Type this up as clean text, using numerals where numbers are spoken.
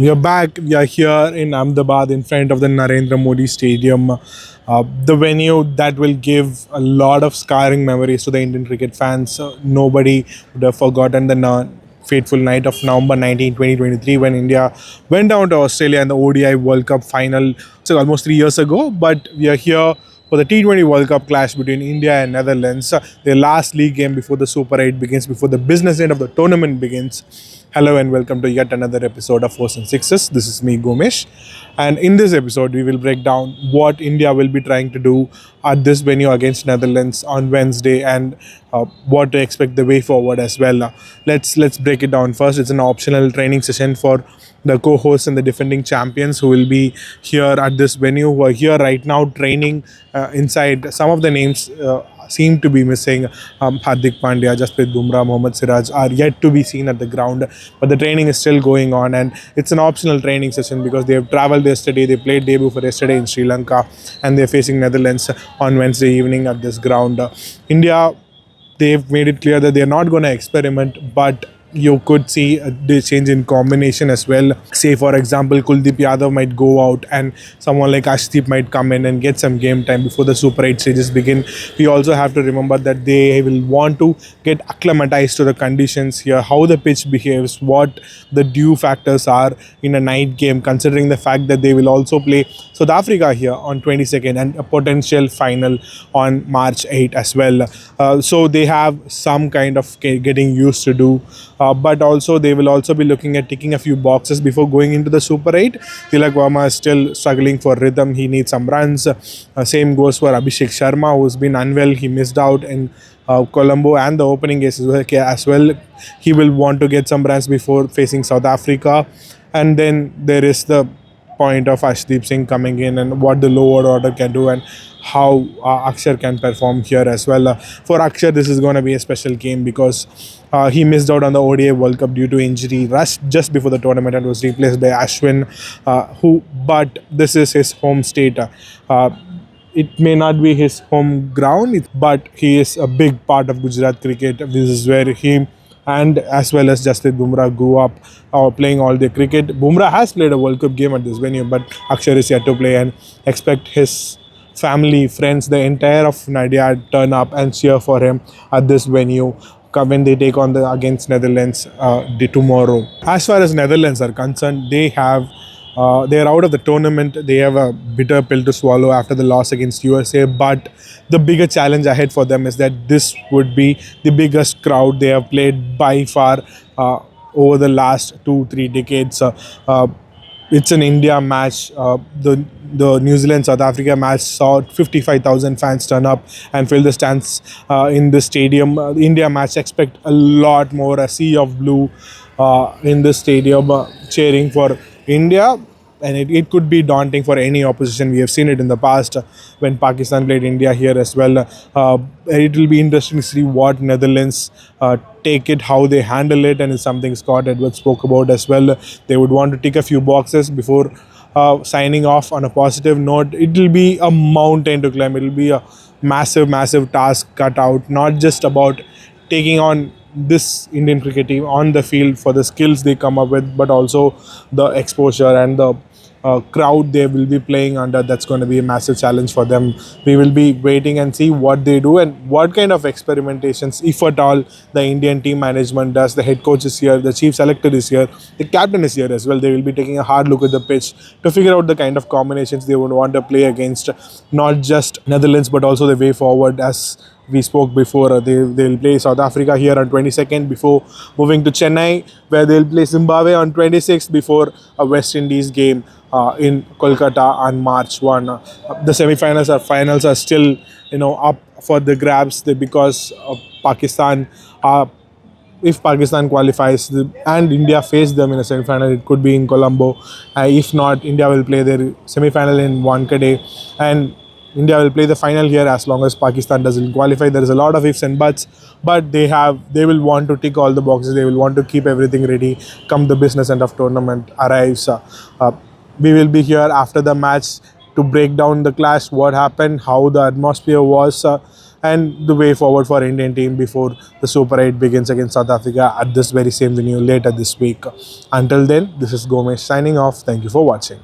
We are back. We are here in Ahmedabad in front of the Narendra Modi Stadium, the venue that will give a lot of scarring memories to the Indian cricket fans. Nobody would have forgotten the fateful night of November 19, 2023, when India went down to Australia in the ODI World Cup final. So almost 3 years ago, but we are here for the T20 World Cup clash between India and Netherlands. Their last league game before the Super 8 begins, before the business end of the tournament begins. Hello and welcome to yet another episode of Fours and Sixes. This is me, Gomesh. And in this episode, we will break down what India will be trying to do at this venue against Netherlands on Wednesday and what to expect the way forward as well. Let's break it down first. It's an optional training session for the co-hosts and the defending champions who will be here at this venue, who are here right now training inside. Some of the names seem to be missing. Hardik Pandya, Jasprit Bumrah, Mohammad Siraj are yet to be seen at the ground, but the training is still going on, and it's an optional training session because they have travelled yesterday. They played debut for yesterday in Sri Lanka, and they're facing Netherlands on Wednesday evening at this ground. India, they've made it clear that they're not going to experiment, but you could see a change in combination as well. Say, for example, Kuldeep Yadav might go out and someone like Ashdeep might come in and get some game time before the Super 8 stages begin. We also have to remember that they will want to get acclimatized to the conditions here, how the pitch behaves, what the dew factors are in a night game, considering the fact that they will also play South Africa here on 22nd and a potential final on March 8 as well. So they have some kind of getting used to do. But also they will also be looking at ticking a few boxes before going into the Super 8. Tilak Verma is still struggling for rhythm. He needs some runs. Same goes for Abhishek Sharma, who's been unwell. He missed out in Colombo and the opening case as well. He will want to get some runs before facing South Africa. And then there is the point of Ashdeep Singh coming in and what the lower order can do and how Akshar can perform here as well. For Akshar, this is going to be a special game because he missed out on the ODI World Cup due to injury, rushed just before the tournament and was replaced by Ashwin, but this is his home state. It may not be his home ground, but he is a big part of Gujarat cricket. This is where he and as well as Jasprit Bumrah grew up playing all their cricket. Bumrah has played a World Cup game at this venue, but Akshar is yet to play, and expect his family, friends, the entire of Nadia turn up and cheer for him at this venue when they take on the against Netherlands tomorrow. As far as Netherlands are concerned, they are out of the tournament. They have a bitter pill to swallow after the loss against USA, but the bigger challenge ahead for them is that this would be the biggest crowd they have played by far over the last 2-3 decades. It's an India match. The New Zealand South Africa match saw 55,000 fans turn up and fill the stands in the stadium. The India match expect a lot more, a sea of blue in the stadium cheering for India, and it could be daunting for any opposition. We have seen it in the past when Pakistan played India here as well. It will be interesting to see what Netherlands take it, how they handle it, and it's something Scott Edwards spoke about as well. They would want to tick a few boxes before signing off on a positive note. It will be a mountain to climb. It will be a massive task cut out, not just about taking on this Indian cricket team on the field for the skills they come up with, but also the exposure and the crowd they will be playing under. That's going to be a massive challenge for them. We will be waiting and see what they do and what kind of experimentations, if at all, the Indian team management does. The head coach is here, the chief selector is here, the captain is here as well. They will be taking a hard look at the pitch to figure out the kind of combinations they would want to play against not just Netherlands but also the way forward. As we spoke before, they'll play South Africa here on 22nd before moving to Chennai, where they'll play Zimbabwe on 26th before a West Indies game in Kolkata on March 1. The semi-finals or finals are still up for the grabs because Pakistan. If Pakistan qualifies and India face them in a semi-final, it could be in Colombo. If not, India will play their semi-final in Wankhede, and India will play the final here as long as Pakistan doesn't qualify. There is a lot of ifs and buts, but they will want to tick all the boxes. They will want to keep everything ready come the business end of tournament arrives. We will be here after the match to break down the clash, what happened, how the atmosphere was. and the way forward for Indian team before the Super 8 begins against South Africa at this very same venue later this week. Until then, this is Gomesh signing off. Thank you for watching.